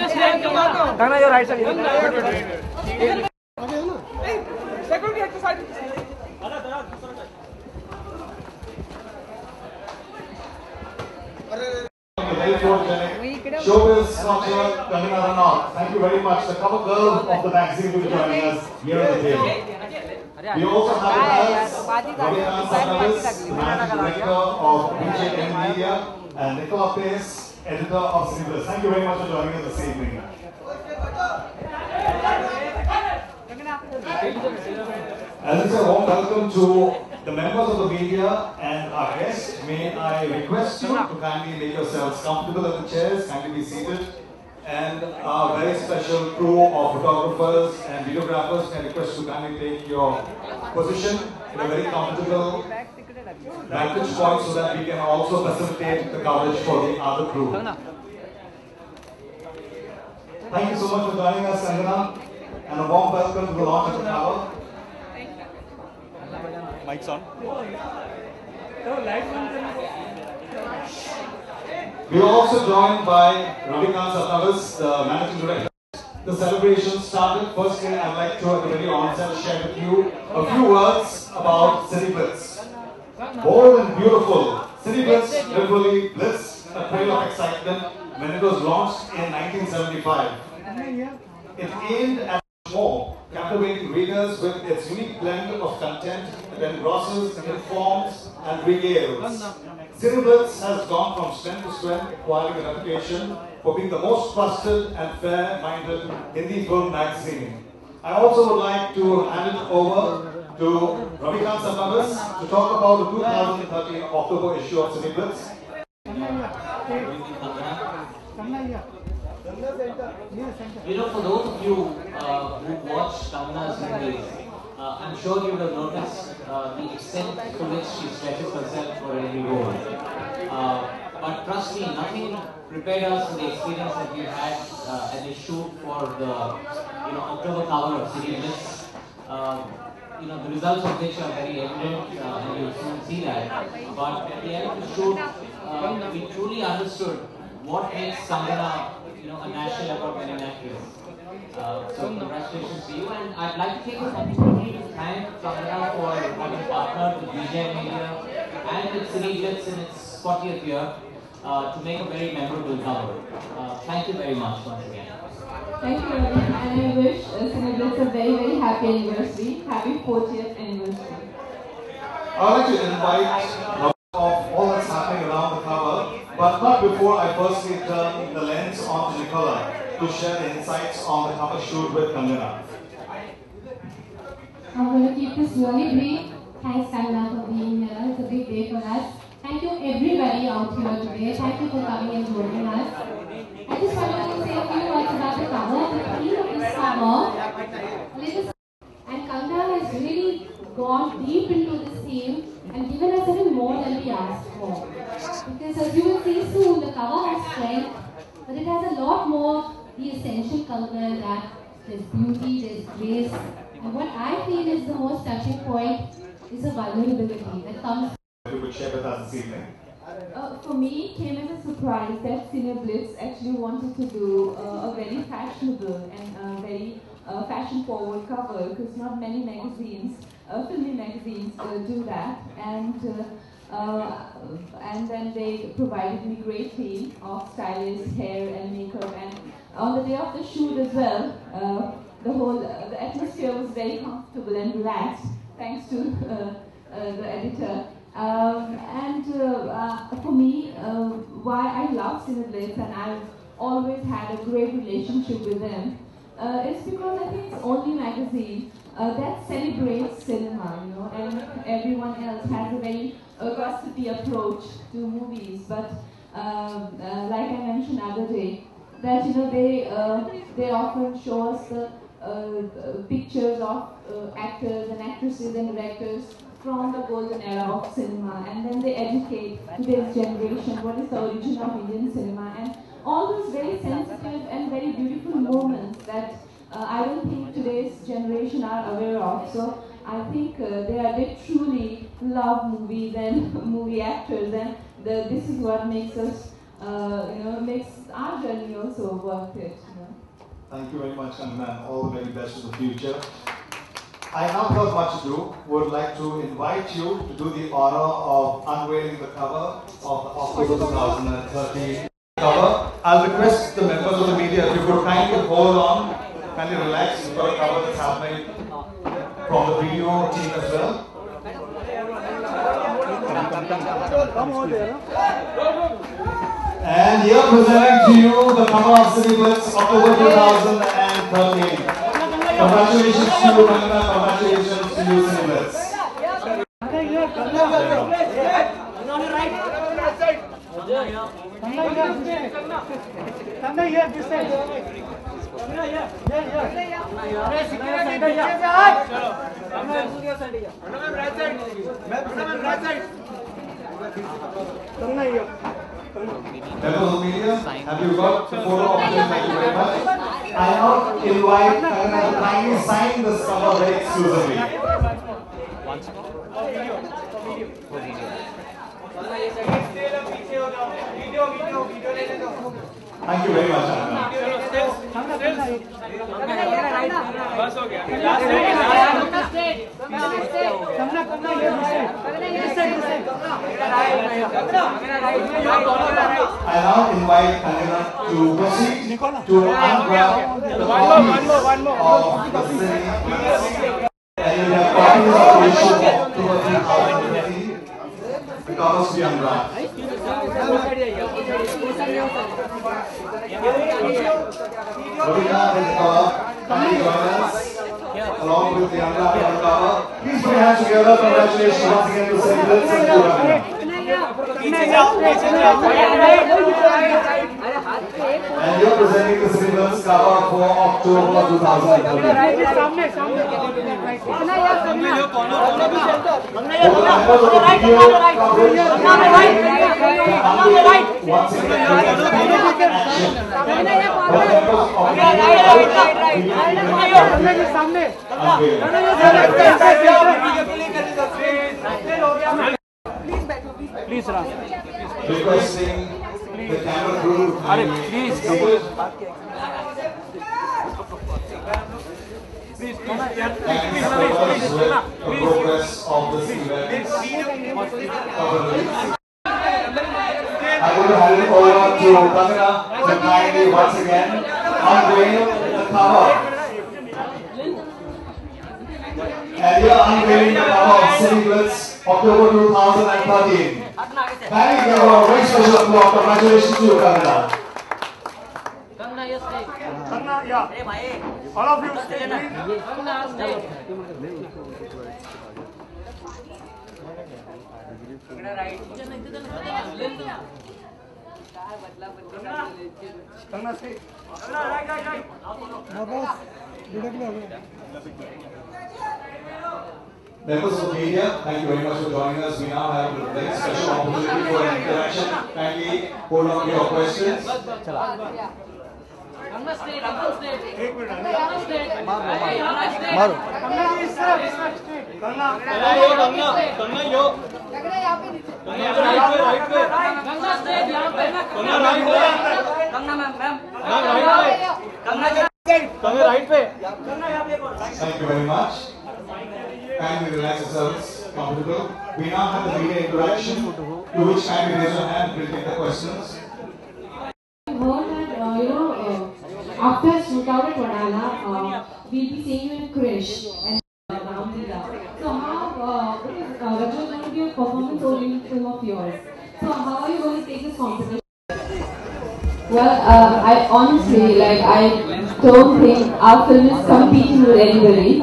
Kana, your right side. Showbiz sculpture Kamina Ranaut. Thank you very much. The cover girl of the magazine will be joining us here at the table. We also have with us Ravina Sanavis, the managing director of BJN Media, and Nicola Pace, editor of Cinebliss. Thank you very much for joining us this evening. As I said, warm welcome to the members of the media and our guests. May I request you to kindly make yourselves comfortable in the chairs, kindly be seated. And our very special crew of photographers and videographers, may I request you to kindly take your position in a very comfortable vantage point so that we can also facilitate the coverage for the other crew. Thank you so much for joining us, Sangana, and a warm welcome to the launch of the cover. Mic's on. We are also joined by Ravikant Satnavis, the managing director. The celebration started. Firstly, I'd like to at the very onset share with you a few words about Cineblitz. Bold and beautiful, Cineblitz literally blitzed a trail of excitement when it was launched in 1975. It aimed at more, captivating readers with its unique blend of content that engrosses, informs, and regales. Cineblitz has gone from strength to strength, acquiring a reputation for being the most trusted and fair-minded Hindi film magazine. I also would like to hand it over to Ravikant Satnavis to talk about the 2013 October issue of Cineblitz. You know, for those of you who watch Kangana's movies, I'm sure you would have noticed the extent to which she stretches herself for every role. But trust me, nothing prepared us for the experience that we had at the shoot for the October cover of Cineblitz. The results of which are very evident, and you'll soon see that. But at the end of the shoot, we truly understood what makes Kangana a national award-winning actress. So congratulations to you, and I'd like to take this opportunity to thank Kangana for having partnered with BJN Media and with Cineblitz in its 40th year to make a very memorable cover. Thank you very much once again. Thank you, Ravi, and I wish Cineblitz a very, very happy anniversary. Happy 40th anniversary. I'd like to invite of all that's happening around the cover, but not before I firstly turn the lens on to Nicola to share the insights on the cover shoot with Kangana. I'm going to keep this really brief. Thanks, Kangana, for being here. It's a big day for us. Thank you, everybody out here today. Thank you for coming and joining us. I just wanted to say a few words about the cover. The theme of this cover, and Kangana has really gone deep into this theme and given us even more than we asked for. Because as you will see soon, the cover has strength, but it has a lot more the essential color that there's beauty, there's grace, and what I feel is the most touching point is the vulnerability that comes. You would share with us this evening. For me, it came as a surprise that Cineblitz actually wanted to do a very fashionable and very fashion-forward cover, because not many magazines, filmy magazines, do that. And then they provided me great team of stylists, hair and makeup, and on the day of the shoot as well, the atmosphere was very comfortable and relaxed, thanks to the editor. For me, why I love Cineblitz, and I've always had a great relationship with them, is because I think it's the only magazine that celebrates cinema, and everyone else has a very gossipy approach to movies. But like I mentioned the other day, that they often show us the pictures of actors and actresses and directors from the golden era of cinema, and then they educate today's generation what is the origin of Indian cinema, and all those very sensitive and very beautiful moments that I don't think today's generation are aware of. So I think they truly love movies and movie actors, and this is what makes us, makes our journey also worth it. Thank you very much, Kangana, and all the very best for the future. I now, without much ado, would like to invite you to do the honor of unveiling the cover of the October 2013 cover. I'll request the members of the media if you could kindly hold on, kindly relax. We've got a cover that's happening from the video team as well. And here presenting to you the cover of Cineblitz October 2013. Congratulations to you, Kangana. Congratulations to you, Cineblitz. Members of the media, have you got the photo of this? Thank you very much. I now invite Kangana to kindly sign this cover very exclusively. Thank you very much, Kangana. I now invite Kangana to proceed to unwrap the copies of the Cineblitz. And you have copies of the issue of October 2013. The covers to be unwrapped. Ravina and cover, kindly join us along with the unwrapping of the cover. Please put your hands together. Congratulations once again to Cineblitz and to Ravina. And you're presenting the Cineblitz cover for October 2013. Once again, Please, Ram. requesting the camera crew to Please. the progress of this event. I'm going to hand it over to Kangana to kindly once again unveil the cover. And we are unveiling the cover of Cineblitz October 2013. Kindly give a very special applause. Congratulations to you, Kangana. Kangana, yes, Kangana, yeah. All of you stay. Kangana, stay. Right. Members of the media, thank you very much for joining us. We now have a very special opportunity for an interaction. Kindly hold on to your questions. Thank you very much. Kindly relax yourselves, comfortable. We now have the media interaction, to which kindly raise your hand, we'll take the questions. I heard that, after Shootout at Wadala, we'll be seeing you in Krish and Ramlila. So how, Raju is going to be a performance-oriented film of yours. So how are you going to take this competition? Well, I honestly, I don't think our film is competing with anybody.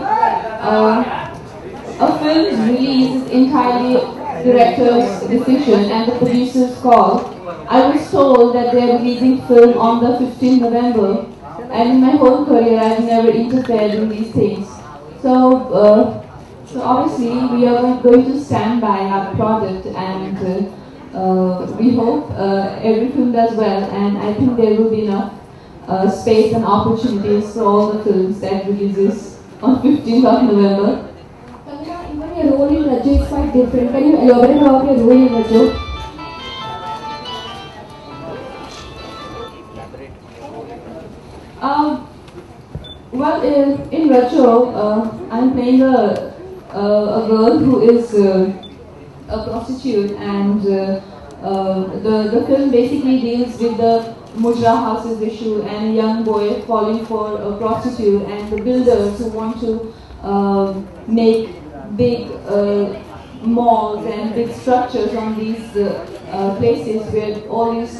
A film's release is entirely director's decision and the producer's call. I was told that they are releasing film on the 15th November, and in my whole career I've never interfered in these things. So obviously we are going to stand by our project, and we hope every film does well, and I think there will be enough space and opportunities for all the films that releases on 15th of November. Even your role in Raju is quite different. Can you elaborate about your role in Raju? Well, in Retro, I'm playing a girl who is a prostitute, and the film basically deals with the Mujra houses issue and a young boy falling for a prostitute, and the builders who want to make big malls and big structures on these places where all these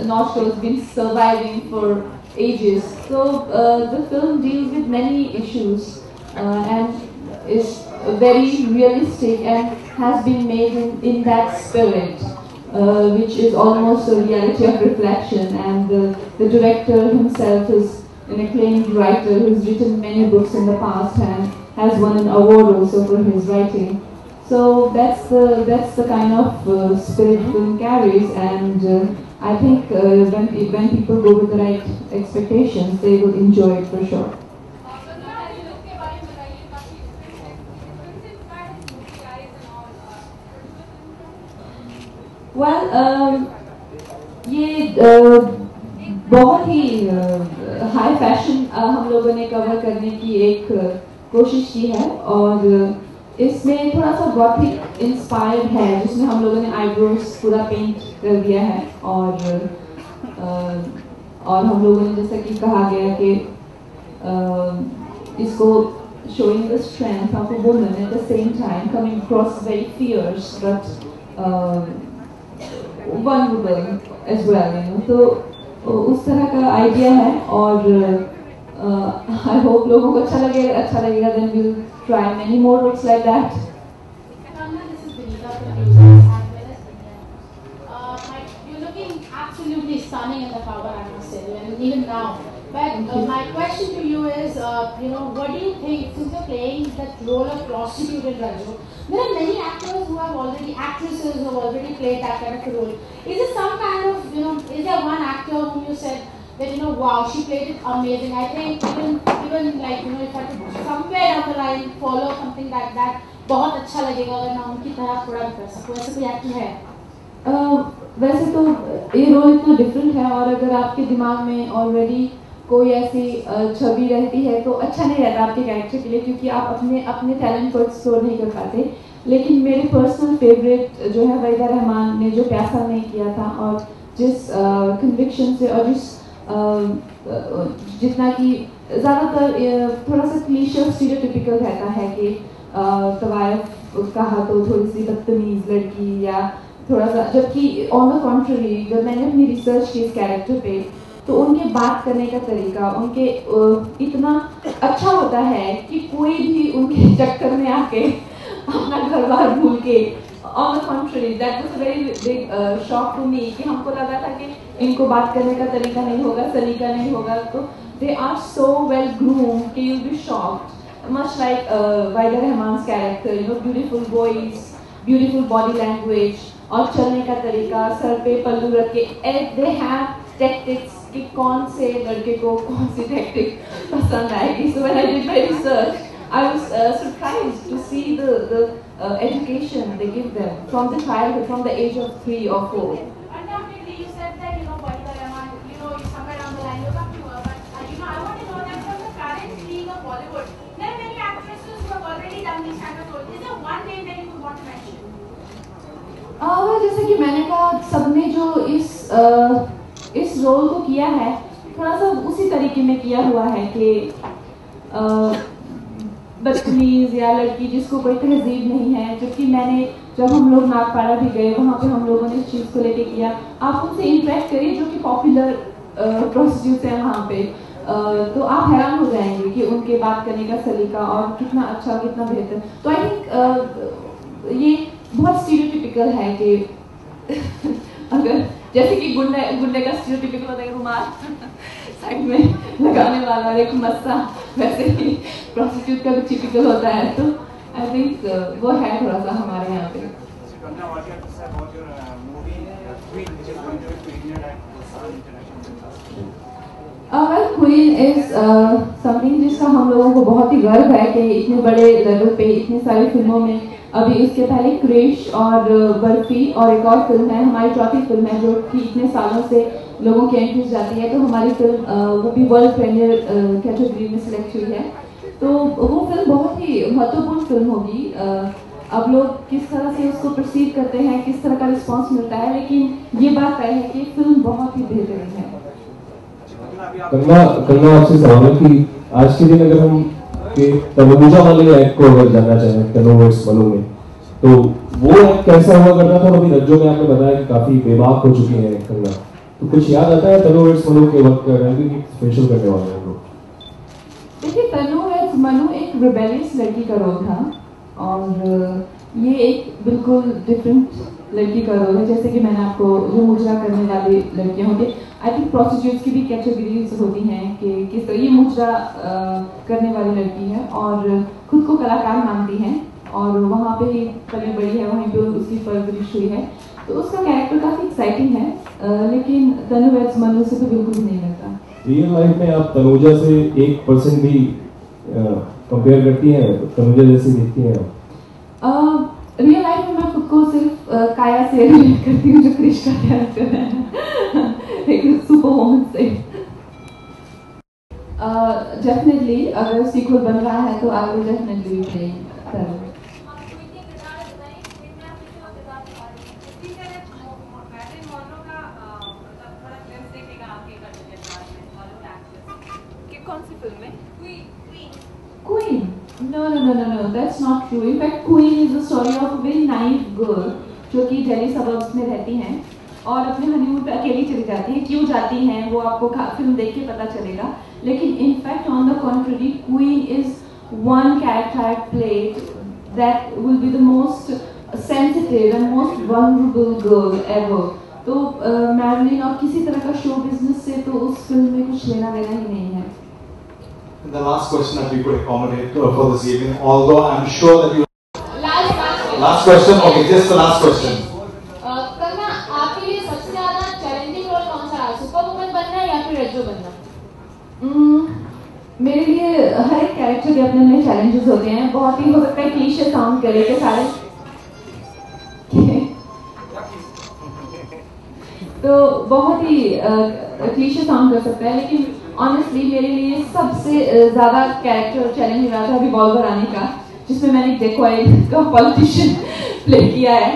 nostrils have been surviving for ages. So the film deals with many issues and is very realistic and has been made in that spirit, which is almost a reality of reflection. And the director himself is an acclaimed writer who's written many books in the past and has won an award also for his writing. So that's the kind of spirit film carries, and I think when people go with the right expectations, they will enjoy it for sure. Well, ये बहुत ही high fashion हम लोगों ने cover करने की एक कोशिश की है, और इसमें थोड़ा सा गॉथिक इंस्पायर्ड है, जिसमें हम लोगों ने आईब्रोज पूरा पेंट कर दिया है, और हम लोगों ने जैसा कि कहा गया कि इसको showing the strength of a woman at the same time coming across very fierce but vulnerable as well, you know. तो उस तरह का आइडिया है, और I hope लोगों को अच्छा लगेगा. Then we'll try many more looks like that. You're looking absolutely stunning in the cover, I must say, and even now. But my question to you is, what do you think, since you're playing that role of prostitute in Raju, there are many actors who have already, actresses who have already played that kind of a role. Is it some kind of, is there one actor whom you said that, wow, she played it amazing? I think even like, if I could somewhere down the line follow something like that, बहुत अच्छा लगेगा अगर मैं उनकी तरह थोड़ा भी कर सकूँ. ऐसा कोई एक्टर है? वैसे तो ये रोल इतना डिफरेंट है, और अगर आपके दिमाग में ऑलरेडी कोई ऐसी छवि रहती है तो अच्छा नहीं रहता आपके कैरेक्टर के लिए, क्योंकि आप अपने टैलेंट को एक्सप्लोर नहीं कर पाते. लेकिन मेरे पर्सनल फेवरेट जो है वहीदा रहमान ने जो प्यासा में किया था, और जिस कन्विक्शन से और जितना कि ज़्यादातर थोड़ा सा क्लीशे स्टीरियोटाइपिकल रहता है कि तवायफ कहा तो थोड़ी सी बदतमीज लड़की या थोड़ा सा, जबकि ऑन द कॉन्ट्ररी जब मैंने अपनी रिसर्च की इस कैरेक्टर पे, तो उनके बात करने का तरीका उनके इतना अच्छा होता है कि कोई भी उनके चक्कर में आके अपना घर बार भूल के, on the contrary that was a very big shock to me कि हमको लगा था कि इनको बात करने का तरीका नहीं होगा, सलीका नहीं होगा, तो they are so well groomed कि you will be shocked, much like Waheeda Rahman's character, beautiful voice, beautiful body language, और चलने का तरीका, सर पे पल्लू रख के, they have tactics कि कौन से लड़के को कौन सी tactic पसंद आएगी. So when I did my research, I was surprised to see the education they give them from the childhood, from the age of 3 or 4. Undoubtedly, you said that Wahida Rahman, somewhere down the line you come to her, but I want to know that from the current league of Bollywood, there are many actresses who have already done this kind of role. Is there one name that you would want to mention? जैसे कि मैंने कहा, सबने जो इस role को किया है थोड़ा सा उसी तरीके में किया हुआ है कि बदतमीज या लड़की जिसको कोई तहजीब नहीं है, जबकि मैंने जब हम लोग नागपाड़ा भी गए वहाँ पे हम लोगों ने इस चीज़ को लेके किया. आप उनसे इंटरेक्ट करिए जो कि पॉपुलर प्रोस्टिट्यूट्स हैं वहाँ पे, तो आप हैरान हो जाएंगे कि उनके बात करने का सलीका और कितना अच्छा, कितना बेहतर. तो आई थिंक ये बहुत स्टीरियोटाइपिकल है कि अगर जैसे कि गुंडे का स्टीरियोटाइपिकल होता है रुमाल साइड में लगाने वाला और एक मस्सा, वैसे ही प्रोस्टिट्यूट का भी टिपिकल होता है. तो आई थिंक वो है थोड़ा सा हमारे यहाँ पे. क्वीन इज समथिंग जिसका हम लोगों को बहुत ही गर्व है कि इतने बड़े लेवल पे इतनी सारी फिल्मों में, अभी इसके पहले क्रिश और बर्फी और एक और फिल्म है, हमारी चौथी फिल्म है जो कि इतने सालों से लोगों की एंट्रीज जाती है, तो हमारी फिल्म वो भी वर्ल्ड प्रीमियर कैटेगरी में सिलेक्ट हुई है। तो वो फिल्म बहुत ही महत्वपूर्ण फिल्म होगी। अब लोग किस तरह से उसको परसीव करते हैं, किस तरह का रिस्पांस मिलता है, लेकिन ये बात तय है कि फिल्म बहुत ही बेहतरीन है। कंगना आपसे सवाल है कि आज के दिन अगर हम तनुजा वाले एक्ट को अगर जानना चाहें तनु वर्ड्स मनु में, तो वो एक्ट कैसा हुआ करना था? अभी रज्जो में आपने बताया कि काफी बेबाक हो चुकी है कंगना, तो कुछ याद आता है तनु वर्ड्स मनु के वक्त रैंकिंग स्पेशल करने वाले हैं लोग? देखिए, तनु वर्ड्स मनु एक रिबेलियस लड़की का रोल था, और ये एक बिल्कुल डिफरेंट लड़की का रोल है। जैसे कि मैंने आपको जो मुजरा करने वाली लड़कियां होती है, आई थिंक प्रोस्टिट्यूट्स की भी कैटेगरीज होती हैं कि किस तरह ये मुजरा करने वाली लड़की है और खुद को कलाकार मानती हैं, और वहाँ पे ही पली बड़ी है, वहीं पे उसकी परवरिश हुई है, तो उसका कैरेक्टर काफ़ी एक्साइटिंग है, लेकिन तनु वर्ड्स मनु से तो बिल्कुल भी नहीं लगता। रियल लाइफ में आप तनुजा से 1% भी कंपेयर करती हैं? तनुजा जैसी दिखती हैं आप? रियल लाइफ में मैं खुद को सिर्फ काया से रिलेट करती हूँ, जो क्रिश का कैरेक्टर है, एक सुपर वुमन से। डेफिनेटली अगर सीक्वल बन रहा है तो आई विल डेफिनेटली प्ले तनु। कौन सी फिल्म में? Queen? No, that's not true. In fact, Queen is the story of a very naive girl जो कि दिल्ली सबर्ब्स में रहती हैं और अपने हनीमून पे अकेली चली जाती हैं। क्यों जाती हैं वो आपको फिल्म देख के पता चलेगा, लेकिन in fact on the contrary, Queen is one character I played that will be the most sensitive and most vulnerable girl ever. तो मैरिलिन और किसी तरह का शो बिजनेस से तो उस फिल्म में कुछ लेना देना ही नहीं है। The last question that we could accommodate for this evening, although I'm sure that you. Last question. Okay, just the last question. Kangana, आपके लिए सबसे ज्यादा चैलेंजिंग रोल कौन सा रहा? सुपर वुमन बनना या फिर रज्जो बनना? मेरे लिए हर एक कैरेक्टर के अपने अपने चैलेंजेस होते हैं। बहुत ही हो सकता है क्लीशे साउंड करे के सारे तो बहुत ही क्लीशे साउंड कर सकता है, लेकिन ऑनेस्टली मेरे लिए सबसे ज्यादा कैरेक्टर चैलेंज रहा था रिवॉल्वर आने का, जिसमें मैंने डेकॉइट का पॉलिटिशियन प्ले किया है।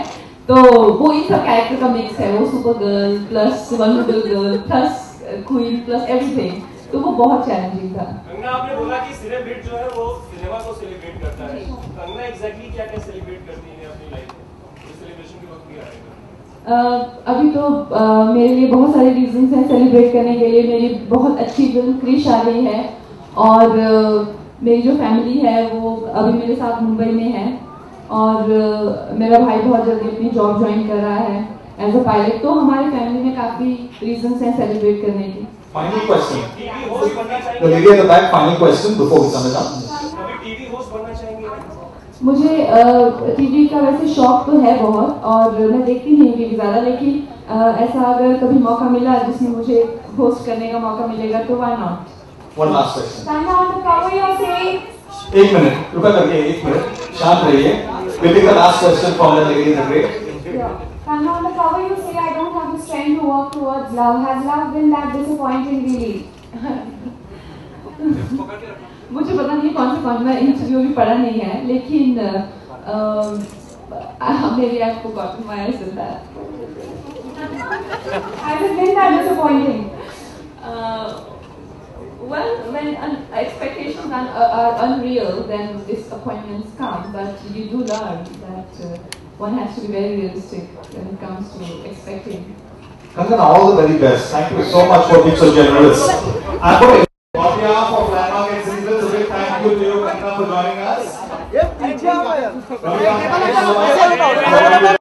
तो वो इन सब कैरेक्टर का मिक्स है, वो super girl plus vulnerable girl plus queen plus everything, तो वो बहुत चैलेंजिंग था। कंगना, आपने बोला कि सेलिब्रेट जो है वो सिनेमा को सेलिब्रेट करता है, कंगना एग्जैक्टली क्या-क्या सेलिब्रेट करती है अपनी लाइफ में? इस सेलिब्रेशन के वक्त भी आएगा। अभी तो मेरे लिए बहुत सारे रीजंस हैं सेलिब्रेट करने के लिए। मेरी बहुत अच्छी फिल्म क्रिश आ गई है, और मेरी जो फैमिली है वो अभी मेरे साथ मुंबई में है, और मेरा भाई बहुत जल्दी अपनी जॉब ज्वाइन कर रहा है एज अ पायलट। तो हमारे फैमिली में काफ़ी रीजंस हैं सेलिब्रेट करने की। Final question. The lady at the back, final question before we sum it up. कभी टीवी होस्ट बनना चाहेंगे? मुझे टीवी का वैसे शौक तो है बहुत, और मैं देखती नहीं हूँ टीवी ज़्यादा, लेकिन ऐसा अगर कभी मौका मिला जिसमें मुझे होस्ट करने का मौका मिलेगा तो why not? One last question. Kangana, on the cover you're saying. 1 minute. रुपया करके 1 मिनट शांत रहिए. We'll take the last question from the lady in the gray. Kanna, on the cover you say I don't have the strength to work towards love. Has love been that disappointing really? मुझे पता नहीं कौन सा मैं interview भी पढ़ा नहीं है, लेकिन maybe I've forgotten why I said that. Has it been that disappointing? Well, when expectations are unreal, then disappointments come, but you do learn that one has to be very realistic when it comes to expecting. Kangan, all the very best. Thank you so much for being so generous. On behalf of Landmark and Cineplex, a big thank you to you, Kangan, for joining us. Ravikant, thank you so much.